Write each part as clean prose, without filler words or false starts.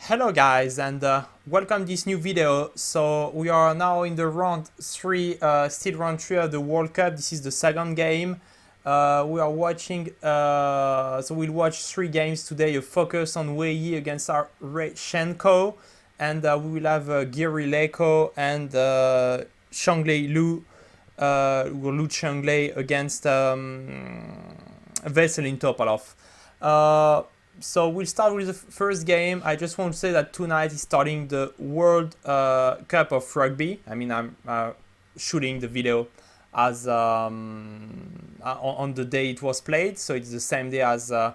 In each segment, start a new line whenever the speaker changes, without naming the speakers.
Hello guys, and welcome to this new video. So we are now in the round 3, still round 3 of the World Cup. This is the second game. We are watching, so we'll watch 3 games today. A focus on Wei Yi against Areshchenko, and we will have Girileko and Shanglei Lu, Lu Shanglei against Veselin Topalov. So we'll start with the first game. I just want to say that tonight is starting the World Cup of Rugby. I mean, I'm shooting the video as on the day it was played, so it's the same day as the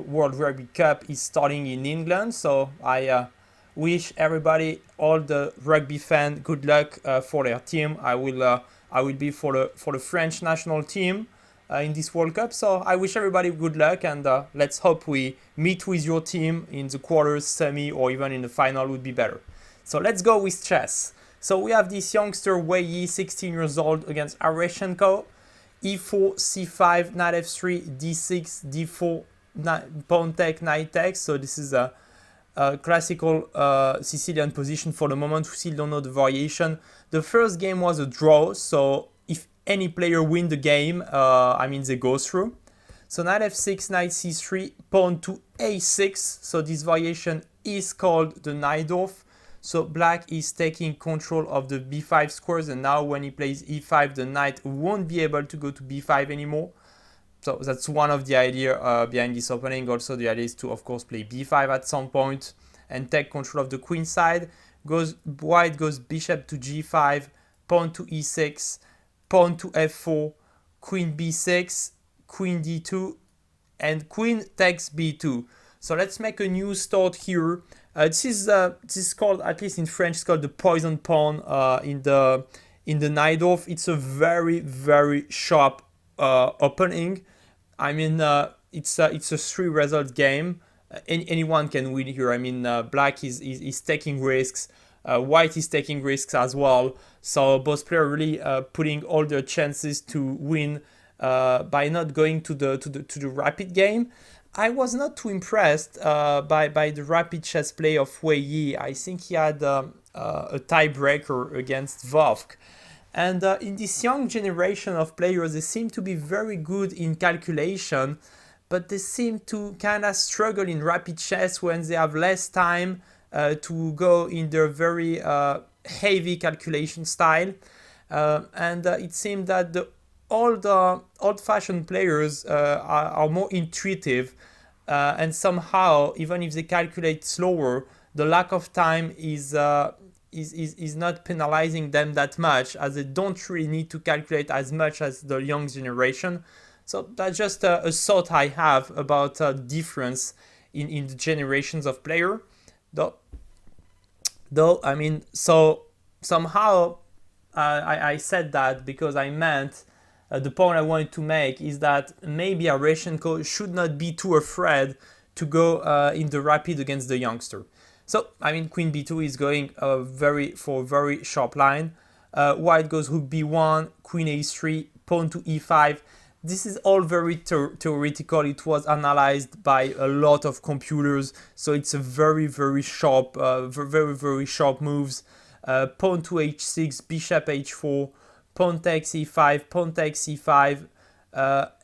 World Rugby Cup is starting in England. So I wish everybody, all the rugby fans, good luck for their team. I will be for the French national team in this World Cup. So I wish everybody good luck, and let's hope we meet with your team in the quarters, semi, or even in the final would be better. So let's go with chess. So we have this youngster Wei Yi, 16 years old, against Areshchenko. E4, C5, knight F3, D6, D4, pawn take, knight takes. So this is a classical Sicilian position for the moment. We still don't know the variation. The first game was a draw, so if any player win the game, I mean they go through. So knight f6, knight c3, pawn to a6. So this variation is called the Najdorf. So black is taking control of the b5 squares, and now when he plays e5, the knight won't be able to go to b5 anymore. So that's one of the idea behind this opening. Also the idea is to, of course, play b5 at some point and take control of the queen side. White goes bishop to g5, pawn to e6, pawn to f4, queen b6, queen d2, and queen takes b2. So let's make a new start here. This is called, at least in French, it's called the poison pawn in the Najdorf. It's a very sharp opening. I mean, it's a 3-result game. Anyone can win here. I mean, black is taking risks. White is taking risks as well. So both players really putting all their chances to win by not going to the rapid game. I was not too impressed by the rapid chess play of Wei Yi. I think he had a tiebreaker against Vovk. And in this young generation of players, they seem to be very good in calculation, but they seem to kind of struggle in rapid chess when they have less time to go in their very heavy calculation style. And it seems that all the old-fashioned players are more intuitive, and somehow, even if they calculate slower, the lack of time is not penalizing them that much, as they don't really need to calculate as much as the young generation. So that's just a thought I have about the difference in the generations of player. Though I mean, so somehow I said that because I meant the point I wanted to make is that maybe Areshchenko should not be too afraid to go in the rapid against the youngster. So, I mean, queen b2 is going for a very sharp line. White goes rook b1, queen a3, pawn to e5. This is all very theoretical. It was analyzed by a lot of computers, so it's a very sharp, very sharp moves. Pawn to h6, bishop h4, pawn takes e5, pawn takes e5,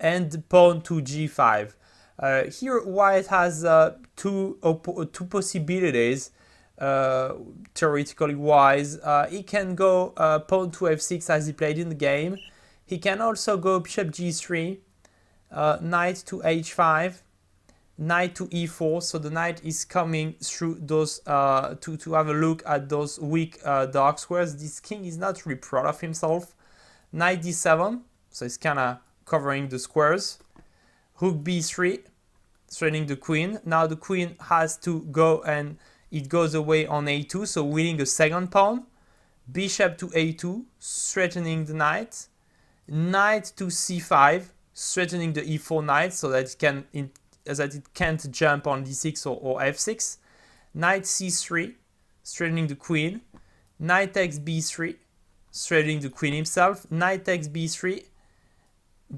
and pawn to g5. Here White has two possibilities, theoretically wise. He can go pawn to f6 as he played in the game. He can also go bishop g3, knight to h5, knight to e4. So the knight is coming through those to have a look at those weak dark squares. This king is not really proud of himself. Knight d7, so it's kind of covering the squares. Rook b3, threatening the queen. Now the queen has to go, and it goes away on a2, so winning a second pawn. Bishop to a2, threatening the knight. Knight to c5, threatening the e4 knight, so that it can't jump on d6 or f6. Knight c3, threatening the queen. Knight takes b3, threatening the queen himself. Knight takes b3,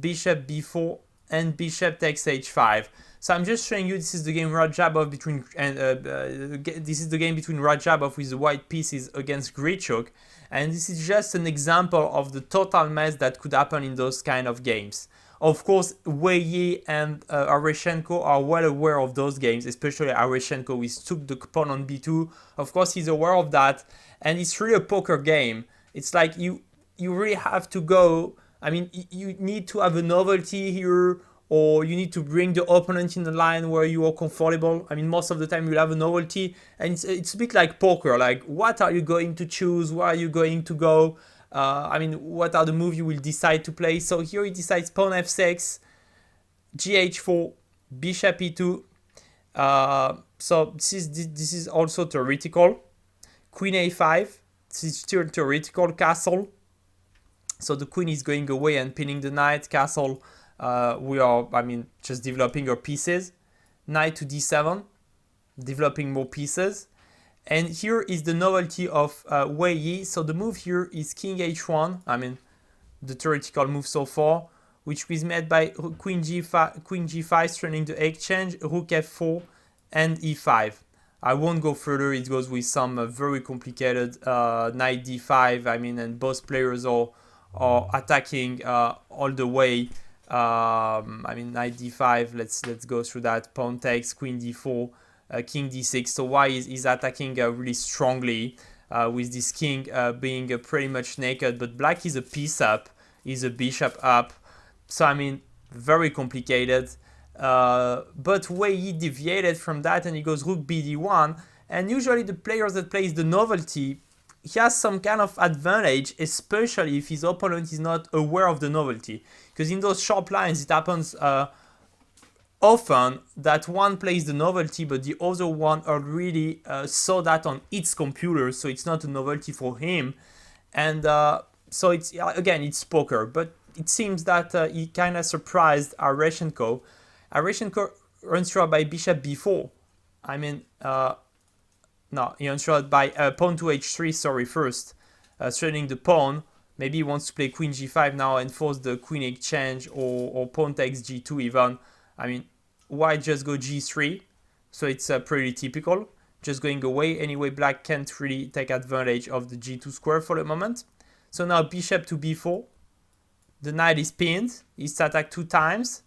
bishop b4, and bishop takes h5. So I'm just showing you this is the game Rajabov between and this is the game between Rajabov with the white pieces against Grichuk, and this is just an example of the total mess that could happen in those kind of games. Of course, Wei Yi and Areshchenko are well aware of those games, especially Areshchenko, who took the pawn on b2. Of course, he's aware of that, and it's really a poker game. It's like you really have to go. I mean, you need to have a novelty here, or you need to bring the opponent in the line where you are comfortable. I mean, most of the time you'll have a novelty, and it's a bit like poker. Like, what are you going to choose? Where are you going to go? I mean, what are the moves you will decide to play? So here he decides pawn f6, gh4, bishop e2. So this is also theoretical. Queen a5. This is still theoretical. Castle. So the queen is going away and pinning the knight. Castle. We are, I mean, just developing our pieces. Knight to d7, developing more pieces. And here is the novelty of Wei Yi. So the move here is king h1. I mean, the theoretical move so far, which was made by queen g5, straining the exchange, rook f4, and e5. I won't go further. It goes with some very complicated knight d5. I mean, and both players are attacking all the way. I mean, knight d5. Let's go through that. Pawn takes, queen d4. King d6. So White is attacking really strongly with this king being pretty much naked, but black is a piece up, is a bishop up. So I mean, very complicated. But Wei Yi deviated from that and he goes rook bd1. And usually the players that plays the novelty, he has some kind of advantage, especially if his opponent is not aware of the novelty. Because in those sharp lines, it happens often that one plays the novelty, but the other one already saw that on its computer, so it's not a novelty for him. And so it's, again, it's poker, but it seems that he kind of surprised Areshchenko. Areshchenko runs through by bishop b4. I mean, no, he runs through by pawn to h3, sorry, first, straining the pawn. Maybe he wants to play queen g5 now and force the queen exchange, or pawn takes g2 even. I mean, white just go g3, so it's pretty typical. Just going away. Anyway, black can't really take advantage of the g2 square for the moment. So now bishop to b4. The knight is pinned. He's attacked 2 times.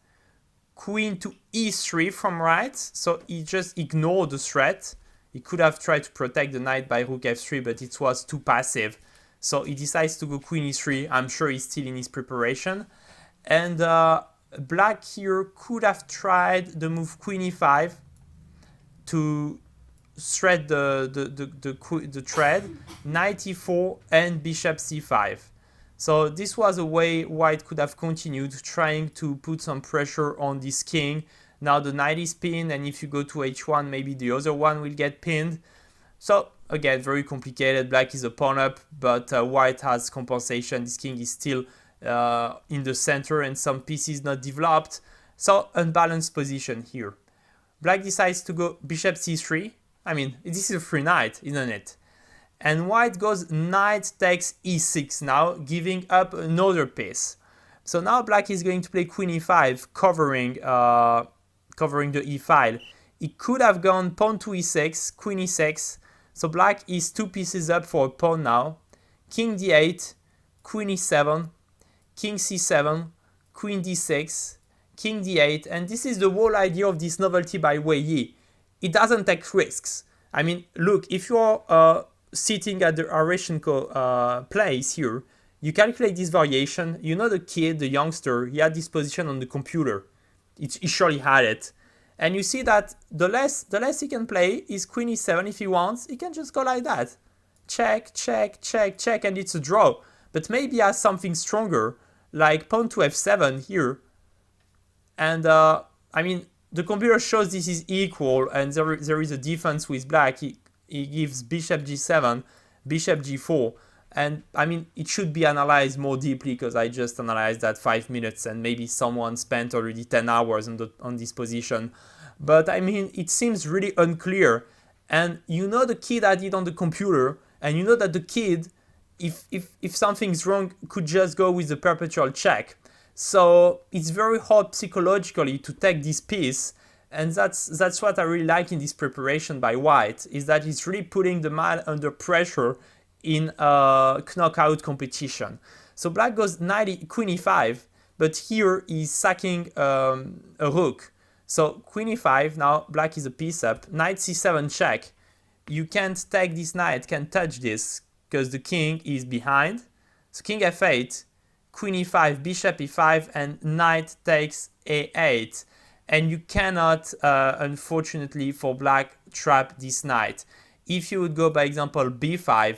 Queen to e3 from right. So he just ignored the threat. He could have tried to protect the knight by rook f3, but it was too passive. So he decides to go queen e3. I'm sure he's still in his preparation. And black here could have tried the move queen e5 to thread the thread, knight e4 and bishop c5. So this was a way white could have continued trying to put some pressure on this king. Now the knight is pinned, and if you go to h1, maybe the other one will get pinned. So again, very complicated. Black is a pawn up, but white has compensation. This king is still in the center and some pieces not developed. So unbalanced position here. Black decides to go bishop c3. I mean, this is a free knight, isn't it? And white goes knight takes e6 now, giving up another piece. So now black is going to play queen e5, covering the e file. He could have gone pawn to e6, queen e6. So black is 2 pieces up for a pawn now. King d8, queen e7, king c7, queen d6, king d8. And this is the whole idea of this novelty by Wei Yi. It doesn't take risks. I mean, look, if you're sitting at the Areshchenko place here, you calculate this variation. You know the kid, the youngster, he had this position on the computer. He surely had it. And you see that the less he can play is queen e7 if he wants. He can just go like that. Check, check, check, check, and it's a draw. But maybe he has something stronger, like pawn to f7 here. And I mean, the computer shows this is equal, and there is a defense with black. He gives bishop g7, bishop g4. And I mean, it should be analyzed more deeply, because I just analyzed that 5 minutes and maybe someone spent already 10 hours on this position. But I mean, it seems really unclear. And you know the kid had it on the computer, and you know that the kid, if something's wrong, could just go with the perpetual check. So it's very hard psychologically to take this piece And that's what I really like in this preparation by white, is that he's really putting the man under pressure in a knockout competition. So black goes knight queen e5, but here he's sacking a rook. So queen e5, now black is a piece up, knight c7 check. You can't take this knight, can't touch this, because the king is behind. So king f8, queen e5, bishop e5, and knight takes a8. And you cannot, unfortunately for black, trap this knight. If you would go, by example, b5,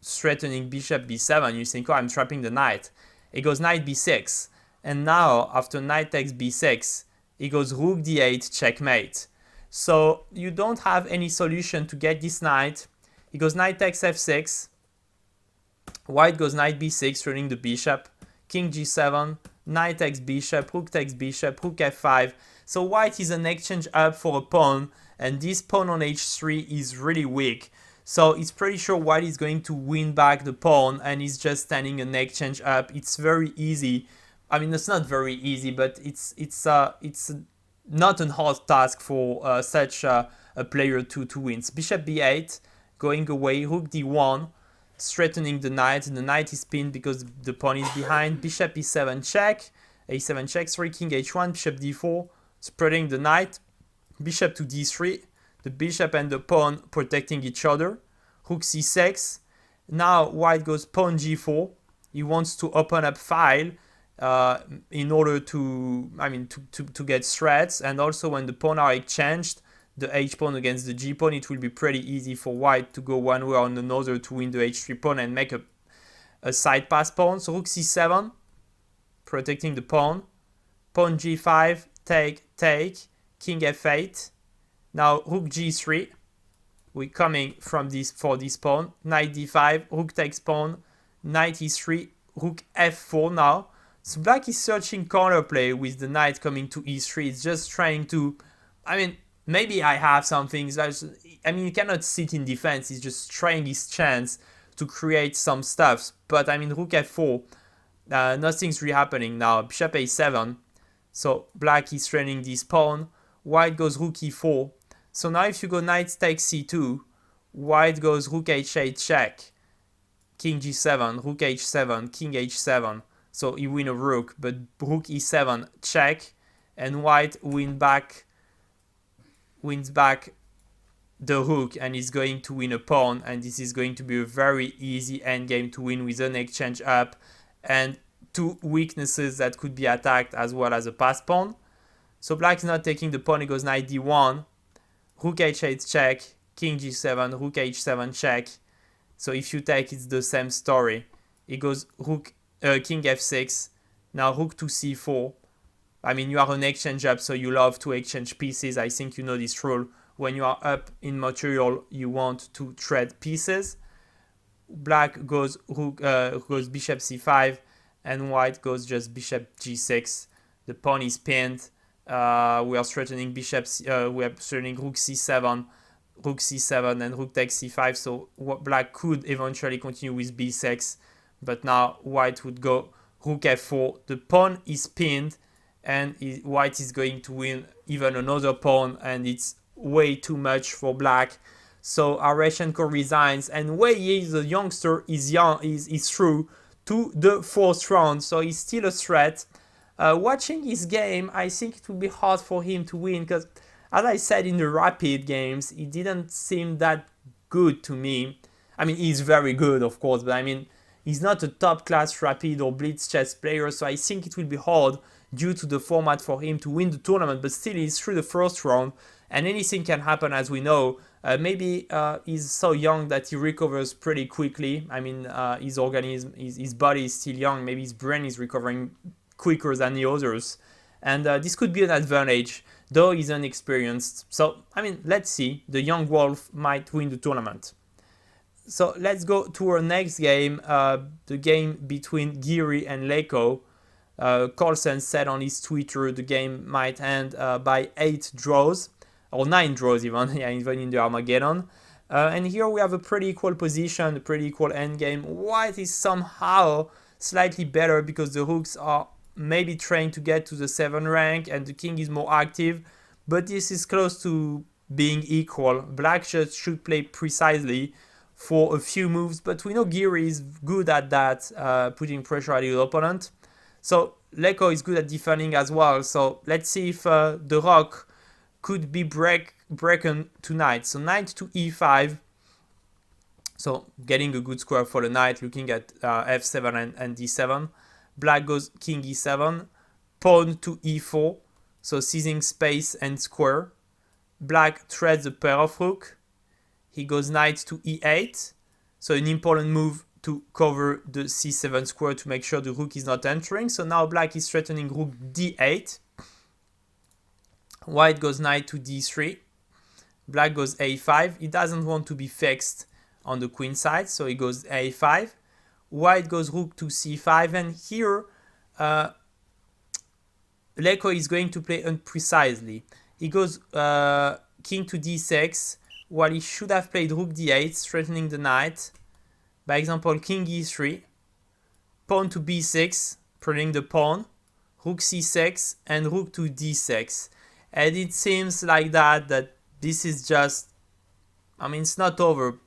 threatening bishop b7, you think, oh, I'm trapping the knight. It goes knight b6. And now, after knight takes b6, it goes rook d8, checkmate. So you don't have any solution to get this knight. It goes knight takes f6. White goes knight b6, running the bishop. King g7, knight takes bishop, rook f5. So white is an exchange up for a pawn, and this pawn on h3 is really weak. So it's pretty sure white is going to win back the pawn, and he's just standing an exchange up. It's very easy. I mean, it's not very easy, but it's not a hard task for such a player to win. So bishop b8, going away, rook d1, threatening the knight, and the knight is pinned because the pawn is behind. Bishop e7 check, a7 check, sorry, king h1, bishop d4, spreading the knight, bishop to d3, the bishop and the pawn protecting each other, rook c6. Now white goes pawn g4. He wants to open up file in order to get threats, and also when the pawn are exchanged, the h pawn against the g pawn, it will be pretty easy for white to go one way or another to win the h3 pawn and make a side pass pawn. So rook c7, protecting the pawn, pawn g5, take, king f8. Now rook g3, we're coming from this for this pawn, knight d5, rook takes pawn, knight e3, rook f4 now. So black is searching counterplay with the knight coming to e3. It's just trying to, maybe I have some things. You cannot sit in defense. He's just trying his chance to create some stuff. But rook f4, nothing's really happening now. Bishop a7. So black is training this pawn. White goes rook e4. So now if you go knight takes c2, white goes rook h8 check, king g7, rook h7, king h7. So he win a rook, but rook e7 check, and white wins back the rook, and is going to win a pawn, and this is going to be a very easy endgame to win with an exchange up and two weaknesses that could be attacked as well as a pass pawn. So black is not taking the pawn, it goes knight d1, rook h8 check, king g7, rook h7 check. So if you take, it's the same story. It goes king f6, now rook to c4. You are an exchange up, so you love to exchange pieces. I think you know this rule. When you are up in material, you want to trade pieces. Black goes bishop c5, and white goes just bishop g6. The pawn is pinned. We are threatening we are threatening rook c7, and rook takes c5. So black could eventually continue with b6, but now white would go rook f4. The pawn is pinned, and white is going to win even another pawn, and it's way too much for black. So Areshchenko resigns, and Wei Yi, the youngster, is through to the fourth round, so he's still a threat. Watching his game, I think it will be hard for him to win, because as I said in the rapid games, he didn't seem that good to me. He's very good, of course, but he's not a top class rapid or blitz chess player, so I think it will be hard due to the format for him to win the tournament, but still he's through the first round, and anything can happen, as we know. Maybe he's so young that he recovers pretty quickly. His organism, his body is still young, maybe his brain is recovering quicker than the others, and this could be an advantage, though he's inexperienced. So let's see, the young wolf might win the tournament. So let's go to our next game, the game between Giri and Leko. Carlsen said on his Twitter the game might end by 8 draws, or 9 draws even, even in the Armageddon. And here we have a pretty equal position, a pretty equal endgame. White is somehow slightly better because the rooks are maybe trying to get to the 7th rank and the king is more active. but this is close to being equal. Black just should play precisely for a few moves, but we know Giri is good at that, putting pressure at his opponent. So Leko is good at defending as well. So let's see if the rook could be broken tonight. So knight to e5. So getting a good square for the knight, looking at f7 and d7. Black goes king e7, pawn to e4, so seizing space and square. Black threads a pair of rook. He goes knight to e8, so an important move to cover the c7 square to make sure the rook is not entering. So now black is threatening rook d8. White goes knight to d3. Black goes a5. He doesn't want to be fixed on the queen side, so he goes a5. White goes rook to c5, and here Leko is going to play unprecisely. He goes king to d6, while he should have played rook d8, threatening the knight. By example, king e3, pawn to b6, protecting the pawn, rook c6, and rook to d6. And it seems like that this is just, I mean, it's not over.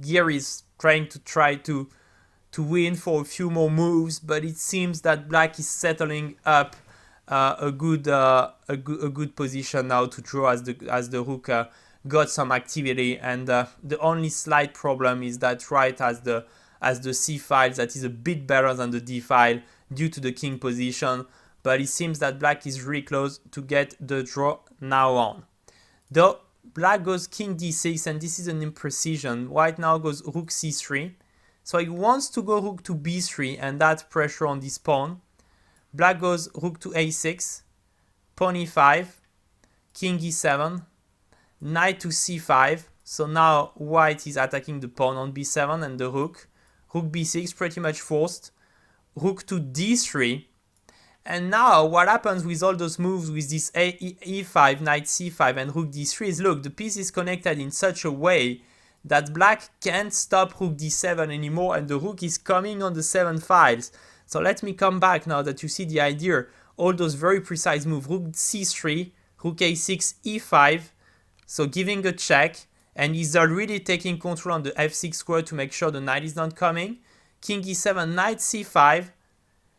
Giri is trying to win for a few more moves, but it seems that black is settling up a good position now to draw as the rook got some activity. And the only slight problem is that white has the c file that is a bit better than the d file due to the king position. But it seems that black is really close to get the draw now on. Though black goes king d6, and this is an imprecision. White now goes rook c3. So he wants to go rook to b3, and that's pressure on this pawn. Black goes rook to a6, pawn e5, king e7, knight to c5. So now white is attacking the pawn on b7 and the rook. Rook b6 pretty much forced. Rook to d3. And now what happens with all those moves with this e5, knight c5 and rook d3 is, look, the piece is connected in such a way that black can't stop rook d7 anymore, and the rook is coming on the 7 files. So let me come back now that you see the idea. All those very precise moves, rook c3, rook a6, e5, so giving a check, and he's already taking control on the f6 square to make sure the knight is not coming. King e7, knight c5,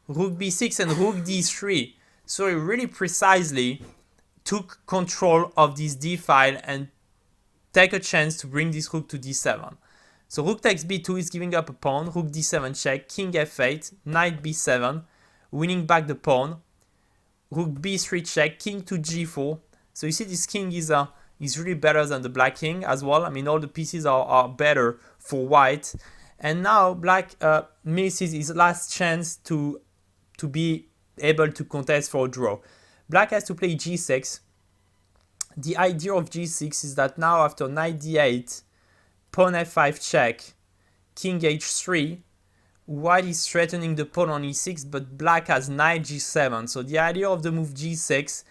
rook b6 and rook d3. So he really precisely took control of this d file and take a chance to bring this rook to d7. So rook takes b2 is giving up a pawn, rook d7 check, king f8, knight b7, winning back the pawn, rook b3 check, king to g4. So you see this king is really better than the black king as well. I mean, all the pieces are better for white. And now black misses his last chance to be able to contest for a draw. Black has to play g6. The idea of g6 is that now after knight d8, pawn f5 check, king h3, white is threatening the pawn on e6, but black has knight g7. So the idea of the move g6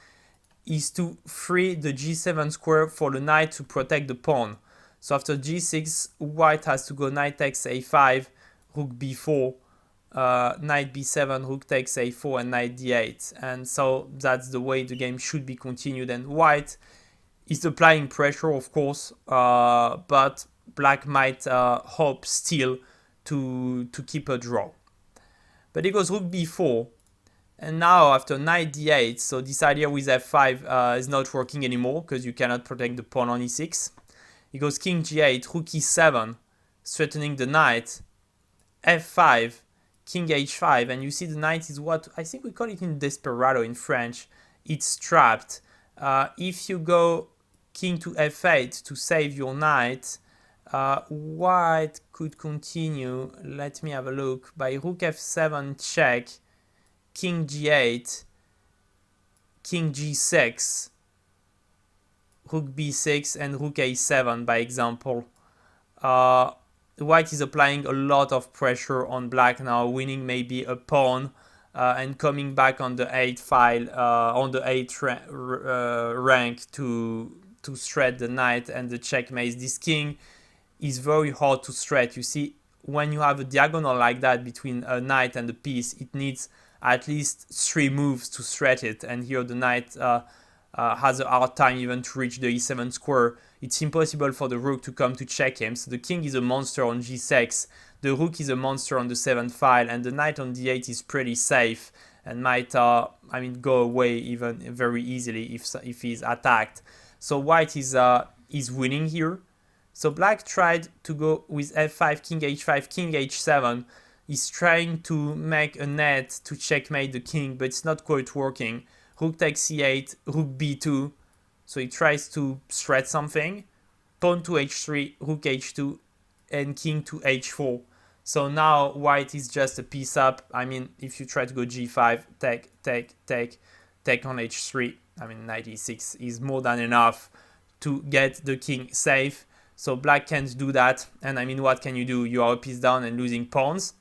is to free the g7 square for the knight to protect the pawn. So after g6, white has to go knight takes a5, rook b4, knight b7, rook takes a4, and knight d8. And so that's the way the game should be continued. And white is applying pressure, of course, but black might hope still to keep a draw. But he goes rook b4. And now after knight d8, so this idea with f5 is not working anymore because you cannot protect the pawn on e6. He goes king g8, rook e7, threatening the knight, f5, king h5, and you see the knight is what I think we call it in desperado in French. It's trapped. If you go king to f8 to save your knight, white could continue. Let me have a look. By rook f7 check, king g8, king g6, rook b6, and rook a7 by example. White is applying a lot of pressure on black now, winning maybe a pawn and coming back on the 8 file, on the 8 rank to threat the knight and the checkmate. This king is very hard to threat. You see, when you have a diagonal like that between a knight and a piece, it needs at least 3 moves to threat it. And here the knight has a hard time even to reach the e7 square. It's impossible for the rook to come to check him. So the king is a monster on g6, the rook is a monster on the 7th file, and the knight on d8 is pretty safe and might, go away even very easily if he's attacked. So white is winning here. So black tried to go with f5, king h5, king h7. He's trying to make a net to checkmate the king, but it's not quite working. Rook takes c8, rook b2. So he tries to threat something. Pawn to h3, rook h2, and king to h4. So now white is just a piece up. I mean, if you try to go g5, take on h3. I mean, knight e6 is more than enough to get the king safe. So black can't do that. And I mean, what can you do? You are a piece down and losing pawns.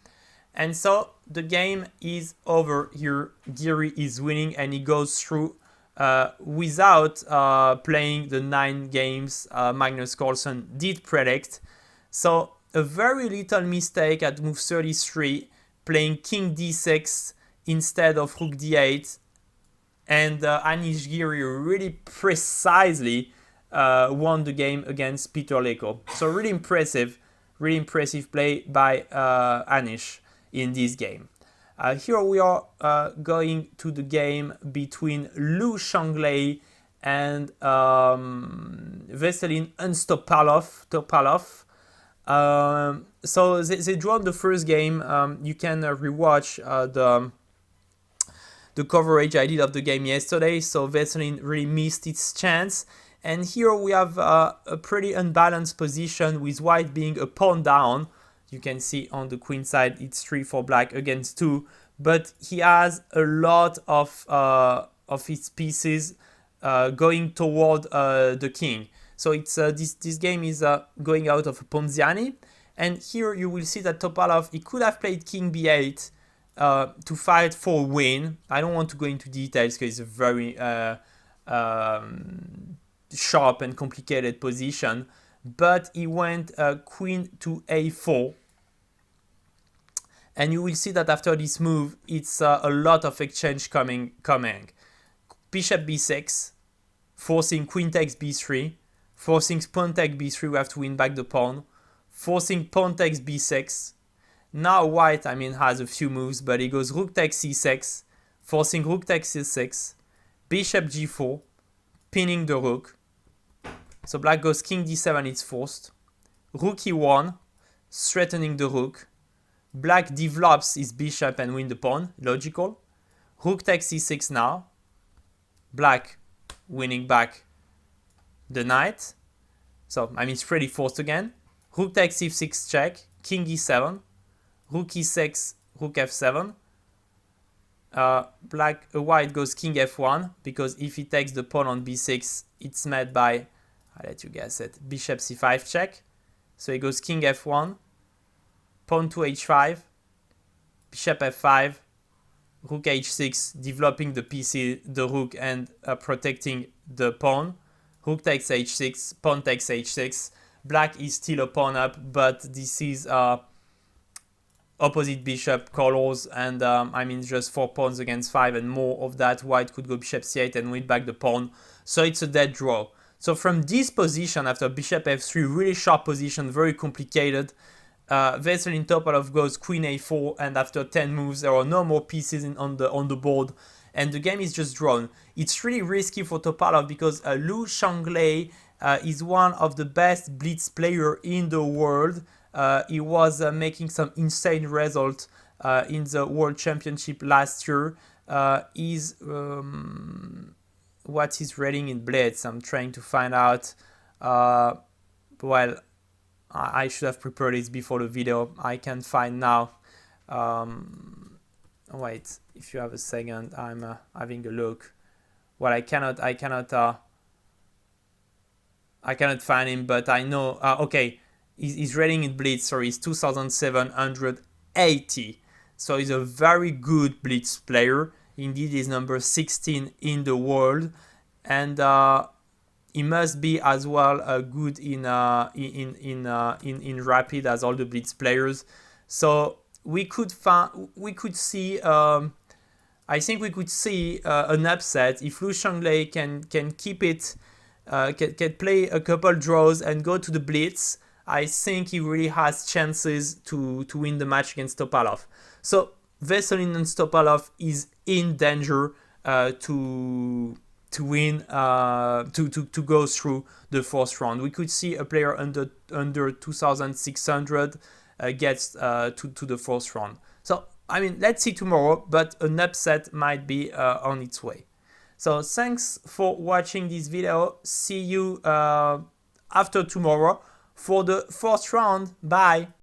And so the game is over here. Geary is winning, and he goes through without playing the 9 games Magnus Carlsen did predict. So a very little mistake at move 33, playing king d6 instead of rook d8. And Anish Giri really precisely won the game against Peter Leko. So really impressive play by Anish in this game. Here we are going to the game between Liu Shanglei and Veselin Topalov. So they drawn the first game. You can rewatch the coverage I did of the game yesterday. So Veselin really missed its chance. And here we have a pretty unbalanced position with white being a pawn down. You can see on the queen side it's 3 for black against 2. But he has a lot of his pieces going toward the king. So it's this game is going out of a Ponziani. And here you will see that Topalov, he could have played king b8 to fight for a win. I don't want to go into details because it's a very sharp and complicated position. But he went queen to a4. And you will see that after this move, it's a lot of exchange coming. Bishop b6, forcing queen takes b3, forcing pawn takes b3, we have to win back the pawn, forcing pawn takes b6. Now white, has a few moves, but he goes rook takes c6, forcing rook takes c6, bishop g4, pinning the rook. So black goes king d7, it's forced. Rook e1, threatening the rook. Black develops his bishop and win the pawn, logical. Rook takes c6 now. Black winning back the knight. So, it's pretty forced again. Rook takes c6 check, king e7. Rook e6, rook f7. White goes king f1, because if he takes the pawn on b6, it's met by, I'll let you guess it, bishop c5 check. So he goes king f1. Pawn to h5, bishop f5, rook h6, developing the PC, the rook, and protecting the pawn. Rook takes h6, pawn takes h6. Black is still a pawn up, but this is opposite bishop colors, and just 4 pawns against 5 and more of that. White could go bishop c8 and win back the pawn. So it's a dead draw. So from this position, after bishop f3, really sharp position, very complicated, Veselin Topalov goes queen a4, and after 10 moves there are no more pieces on the board, and the game is just drawn. It's really risky for Topalov because Liu Shanglei is one of the best blitz player in the world. He was making some insane results in the World Championship last year. What's his rating in blitz? I'm trying to find out. I should have prepared this before the video. I can't find now. Wait, if you have a second, I'm having a look. Well, I cannot find him, but I know. Okay, his rating in blitz, is 2,780. So he's a very good blitz player. Indeed, he's number 16 in the world, and he must be as well good in rapid as all the blitz players. So we could see I think we could see an upset if Lu Shanglei can keep it, can play a couple draws and go to the blitz. I think he really has chances to win the match against Topalov. So Veselin and Topalov is in danger to win, to go through the fourth round. We could see a player under 2,600 gets to the fourth round. So I mean, let's see tomorrow, but an upset might be on its way. So thanks for watching this video. See you after tomorrow for the fourth round. Bye.